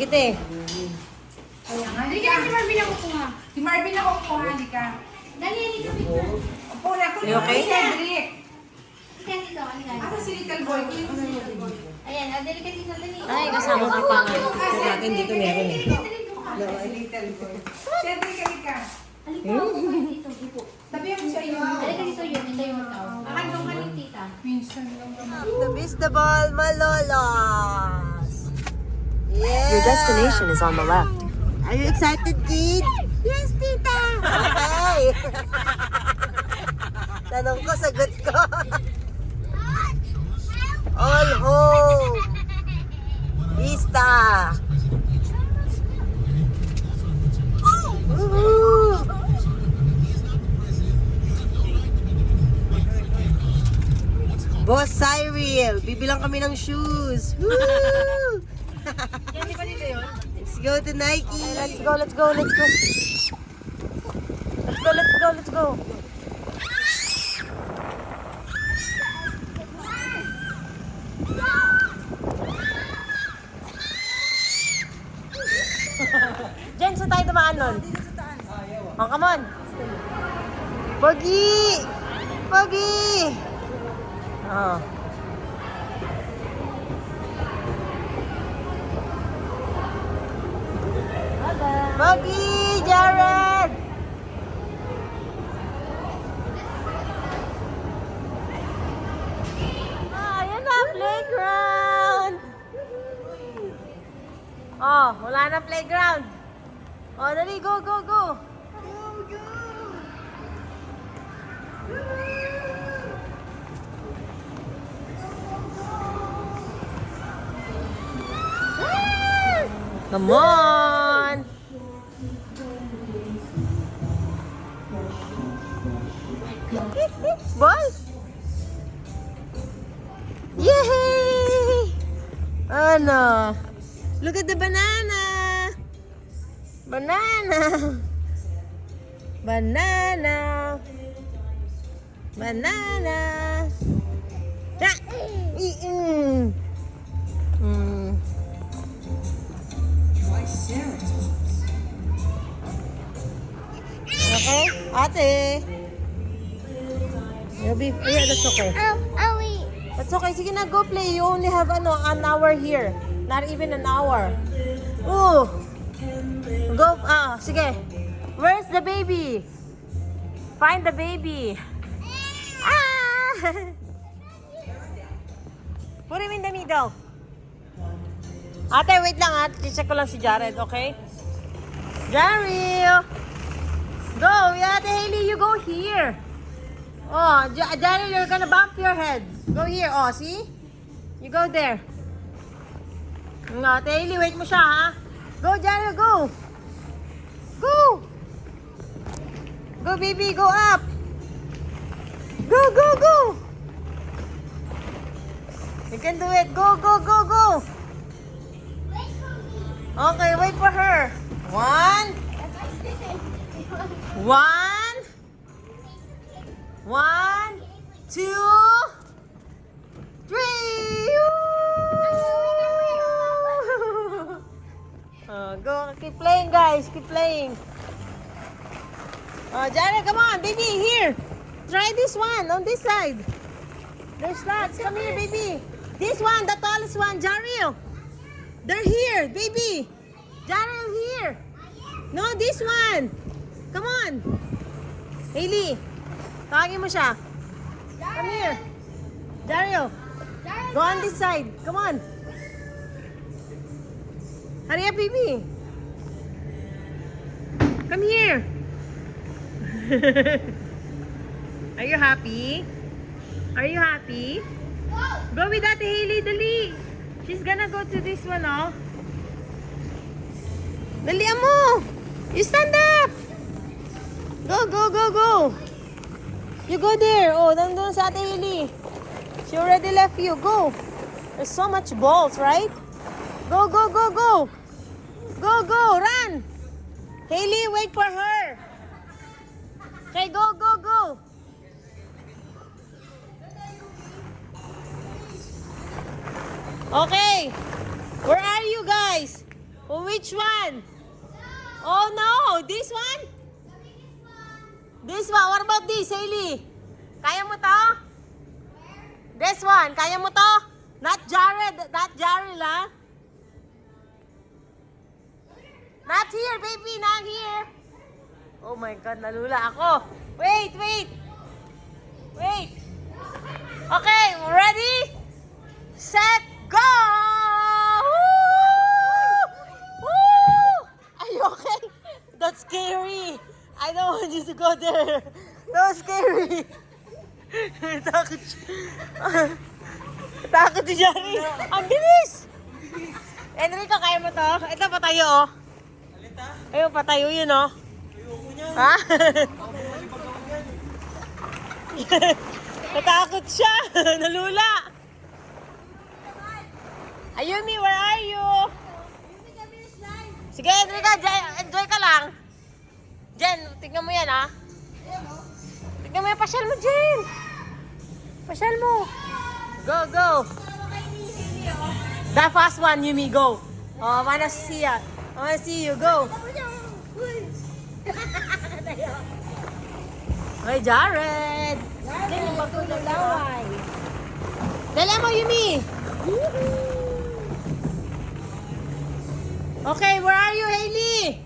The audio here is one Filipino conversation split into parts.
kita eh. Halika na si Marvin ako kuha. Si Marvin ako kuha, halika. Dali, halika dito. Opo na ako. You okay? Cedric. Halika dito, halika. Asa si little boy? Ayan, dali ka dito, dali. Ay, kasama ka pa nga. Sa akin dito meron eh. Si little boy. Cedric, halika. Halika ako dito, dito. Sabi mo sa iyo. Halika dito yun, hindi yung tao. Kakandong ka ni tita. Minsan lang naman. The Vistabal Malolos! Yeah! Your destination is on the left. Are you excited, kid? Yes, tita! Okay! Tanong ko, sagot ko. All home! Vista! Woohoo! Boss Cyril, bibilang kami ng shoes. Woo! Let's go to Nike. Let's go, let's go, let's go. Let's go, let's go, let's go. Jen, saan tayo dumaan nun? Oh, come on. Pogi! Pogi! Oh. Pogi! Jared! Ah, yan na, playground! Oh, wala na playground. Oh, dali, go, go, go! Come on! Ball! Yay! Ano? Look at the banana! Banana! Banana! Banana! Ah! Mm. Okay? Ate! You'll be... Yeah, that's okay. wait. That's okay. Sige na, go play. You only have an hour here. Not even an hour. Ooh! Go, sige. Where's the baby? Find the baby. Ah! Put him in the middle. Ate, wait lang ha. Check ko lang si Jared, okay? Jared! Go! Ate Hailey, you go here. Oh, Jared, you're gonna bump your head. Go here. Oh, see? You go there. Ate Hailey, wait mo siya, ha? Go, Jared, go! Go! Go, baby, go up! Go, go, go! You can do it. Go, go, go, go! Okay, wait for her. One. One, two, three. Go, keep playing, guys. Keep playing. Jared, come on, baby, here. Try this one on this side. There's lots. Come here, baby. This one, the tallest one, Jared. They're here, baby. Jared, here. No, this one. Come on. Hailey, tawagin mo siya. Come here. Dario, go on this side. Come on. Hurry up, baby. Come here. Are you happy? Are you happy? Go with Ate Hailey, dali. She's gonna go to this one, oh. Dali mo. You stand up. Go, go, go, go. You go there. Oh, nandun sa Ate Hailey. She already left you. Go. There's so much balls, right? Go, go, go, go. Go, go, run. Hailey, wait for her. Okay, go, go, go. Okay. Where are you guys? which one? Oh no, this one? This one. What about this, Hailey? Kaya mo to? This one. Kaya mo to? Not Jared. Not Jared, ha? Not here, baby. Not here. Oh my God, nalula ako. Wait, wait. Wait. Okay, ready? Set, go! Woo! Woo! Are you okay? That's scary. I don't want you to go there. That was scary. Takot siya. Takot si Jerry. Ang bilis! Enrico, kaya mo to? Ito, patayo, oh. Ayun, patayo yun, oh. Ha? Natakot siya. Nalula. Ayumi, where are you? Sige, Enrico, enjoy ka lang. Jen, tignan mo yan, ha? Tignan mo yung pasyal mo, Jen. Pasyal mo. Go, go. The fast one, Yumi, go. Oh, I wanna see ya. I wanna see you, go. Hey, Jared. Jen, magpagod daw ay. Dala mo, Yumi. Okay, where are you, Hailey?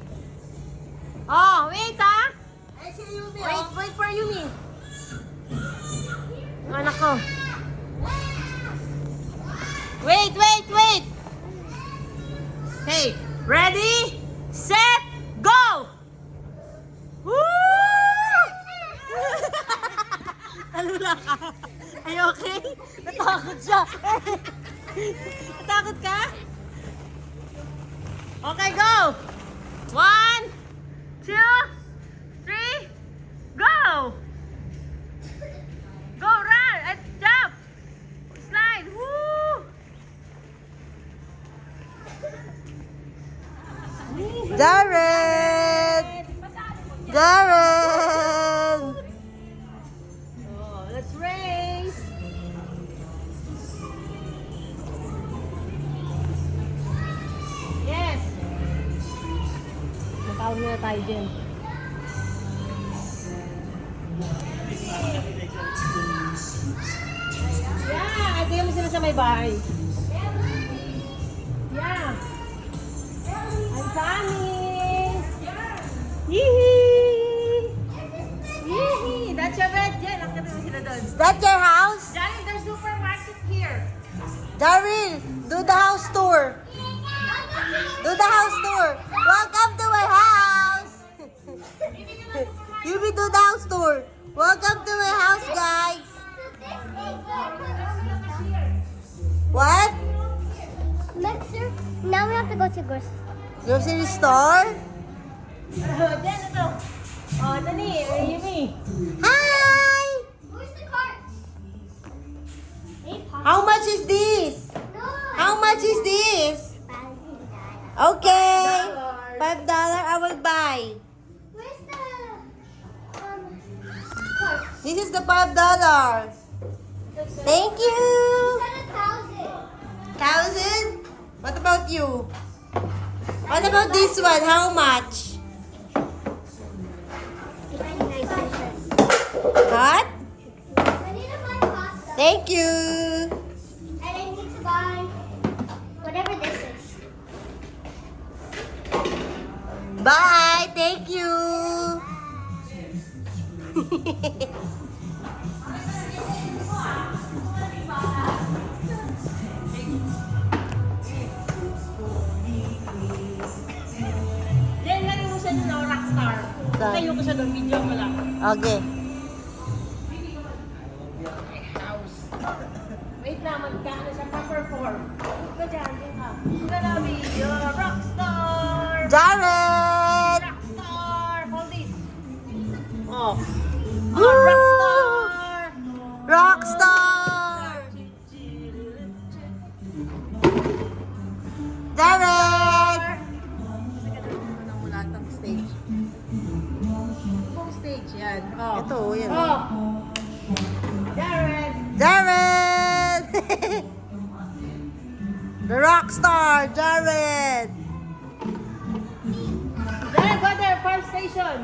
Oh, wait, ha? Wait for Yumi. Anak ko. Wait. Hey, ready, set, go! Woo! Alula ka. Are you okay? Natakot siya. Natakot ka? Okay, go! 1, 2, 3, go! Go, run! And jump! Slide! Woo! Jared! Jared! Oh, let's race! Yes! Matawag na tayo dyan. Yeah! Ito yung sila sa may bahay. Yeah! I'm coming! Yee! Yee! That's your bed, Jen. Ang kami mo sila doon. That's your house? Daryl, there's supermarket here. Daryl, do the house tour. Do the house tour. Welcome to my house. You be do the house tour. Welcome to my house, guys. What? Now we have to go to Grocery grocery store. store? Jen, ito. Oh, Dani, Yumi. Hi! Where's the carts? How much is this? How much is this? Okay. $5 I will buy. Where's the carts? This is the $5. Thank you. $1,000. 1,000? What about you? What about this one? How much? 99 pesos. What? I need to buy pasta. Thank you. And I need to buy whatever this is. Bye. Thank you. Yan, lagay mo siya ng rockstar. Tayo ko siya doon, video mo lang. Okay. House. Wait lang, magkano siya pa-perform. Ito dyan, dyan ka. Gonna be your rockstar. Jared! Rockstar! Hold this. Oh. Oh, rockstar! Rockstar! Jared! Stage. Buong stage yan. Oh. Ito, yan. Oh. Jared! Jared! The rockstar, Jared! station.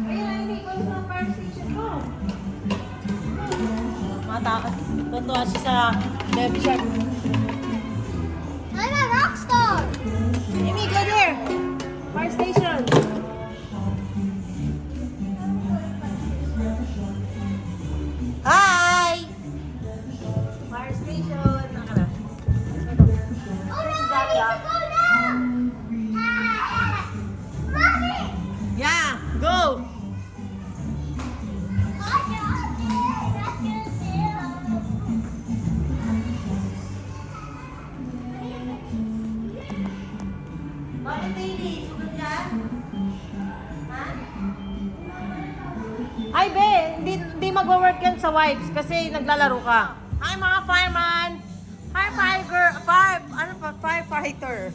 Ayun, hindi ko sa fire station ko. Matakas. Totoo siya sa baby shark. I'm a rock star. Amy, go there. Fire station. Hi! Fire station. Naka na. Oh no, I need to go now. Mommy. Yeah, go! Bakit baby? Sugod yan? Ha? Ay, be! Hindi magwa-work yan sa wipes kasi naglalaro ka. Hi, mga fireman! Firefighter.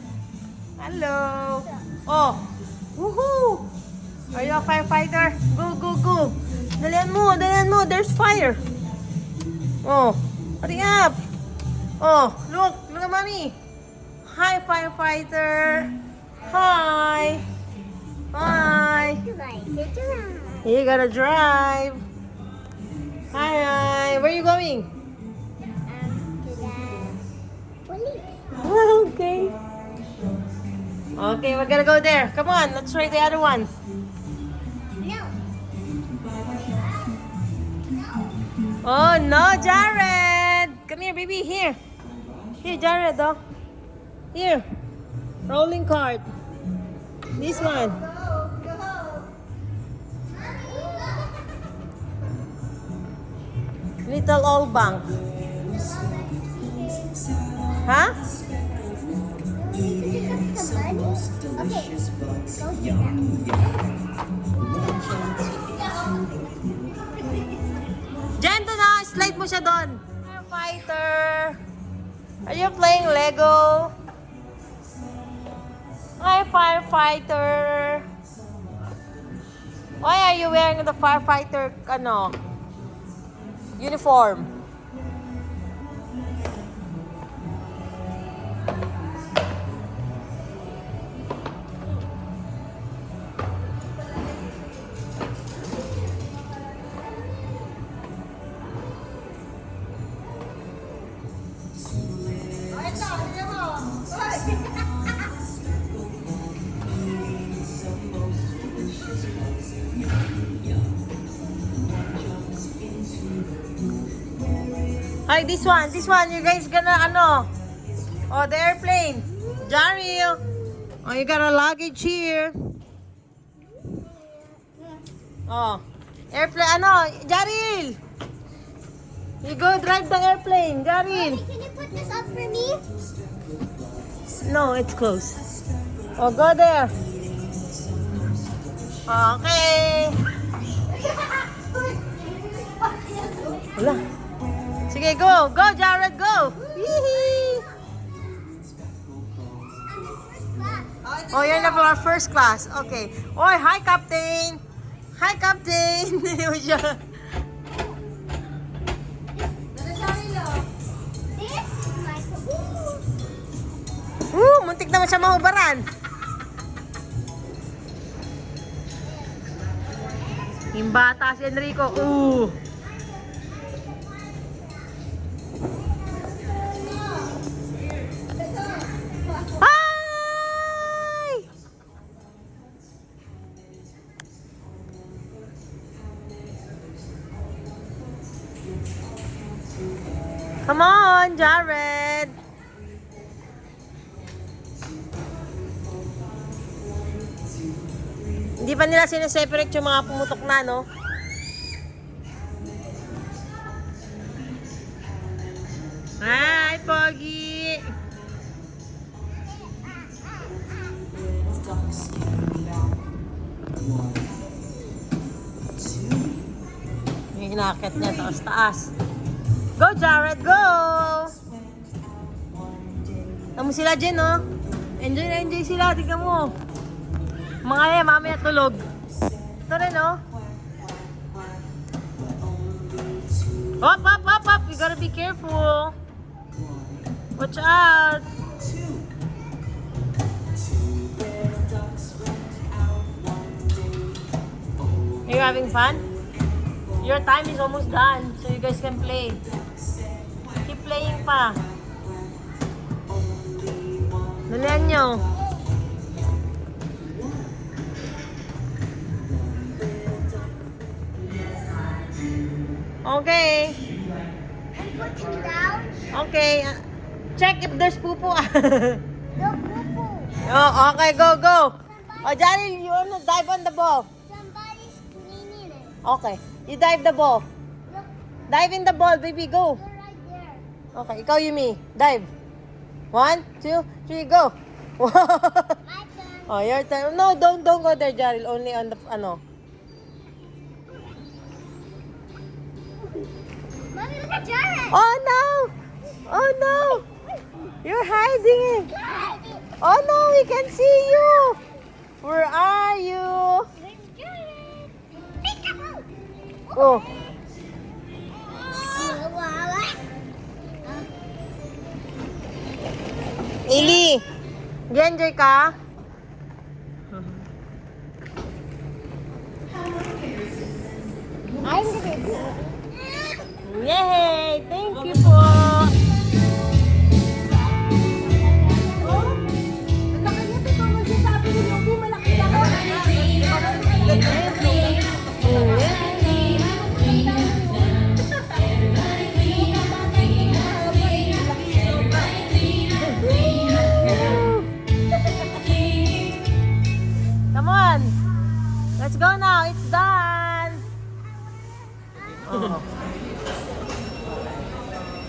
Hello! Oh! Woohoo! Are you a firefighter? Go, go, go! Dalian mo! There's fire! Oh! Hurry up! Oh! Look at mommy! Hi, firefighter! Hi! You gotta drive! Hi! Where are you going? Okay. Okay, we're gonna go there. Come on, let's try the other one. Oh no, Jared! Come here, baby. Here, Jared. Oh, here. Rolling cart. This one. Little old bank. Huh? Diyan doon na, slide mo siya doon. Firefighter. Are you playing Lego? Hi, firefighter. Why are you wearing the firefighter uniform? Hi, this one, you guys gonna oh, the airplane. Jaril. Oh, you got a luggage here. Oh, airplane, Jaril. You go drive the airplane, Jaril. Mommy, can you put this up for me? No, it's closed. Oh, go there. Okay. Wala. Sige, go. Go, Jared, go. Yee-hee. Oh, you're in the first class. Okay. Oy, hi, Captain. Hi, Captain. This is my Muntik naman siya mahubaran. Yung bata si Enrico. Hi! Come on, Jared. Hindi pa nila sineseparate yung mga pumutok na, no? Hi, Pogi! Yung inakit niya, taas-taas. Go, Jared, go! Tamo sila dyan, no? Enjoy na enjoy sila, tignan mo. Mga yan, mamaya tulog. Ito rin, no? Hop, hop, hop, hop! You gotta be careful. Watch out! having fun? Your time is almost done, so you guys can play. Keep playing pa. Dalihan nyo. Okay. I'm putting down Okay. Check if there's pupo. the poo-poo. Oh, okay, go, go. Oh, Jaril, you wanna dive on the ball? Somebody's cleaning it. Okay. You dive the ball. Look, Dive in the ball, baby. Go. they're right there. Okay, ikaw, Yumi. Dive. 1, 2, 3, go. My turn. Oh, your turn. No, don't go there, Jaril. Only on the, ano. Mommy, look at Jared. Oh, no. Oh, no. You're hiding. Oh, no, we can see you. Where are you? Where's Jared? Peekaboo. Oh. Ili, enjoy ka? I'm gonna do Yay! Thank you po! Come on! Let's go now! It's done! Oh.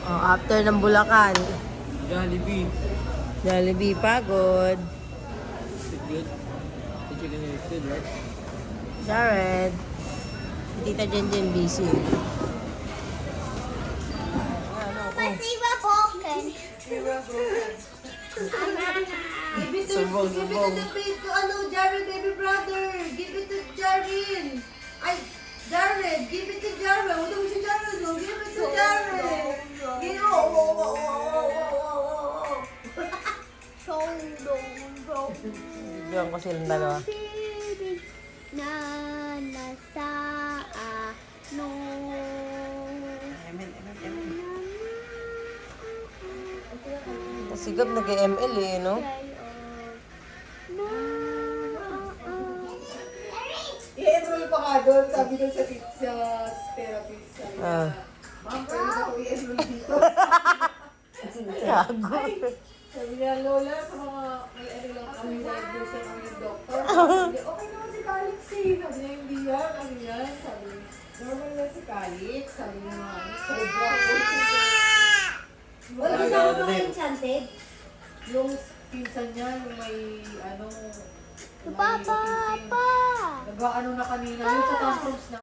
Oh, after ng Bulacan. Jollibee. Jollibee, pagod. Is it good? The chicken is good, right? Jared. Tita Jenjen busy. my favorite pumpkin. Subong, subong. to ano, Jared, baby brother. Give it to Jared. Ay, Jared, give it to Jared. Huwag mo si Jared, no? Give it to Jared. Give it. Bigyan ko silang dalawa. Na nasa ano. Sigab nag-ML eh, no? I-enroll pa nga doon, sabi doon sa therapist. Sabi niya, Ah. ma'am, pwede na ako i-enroll dito. Gago. Sabi niya, Lola, sa mga may ano lang kami diagnose kami ng doctor. Sabi niya, okay naman si Calix eh. Sabi niya, hindi yan. Ano yan? Sabi niya, normal lang si Calix. Sabi niya, sobra po. Wala kasama ba kayo enchanted? Yung pinsan niya, yung may ano, Papa, pa. nag-ano na kanina, yung sa tantrums na.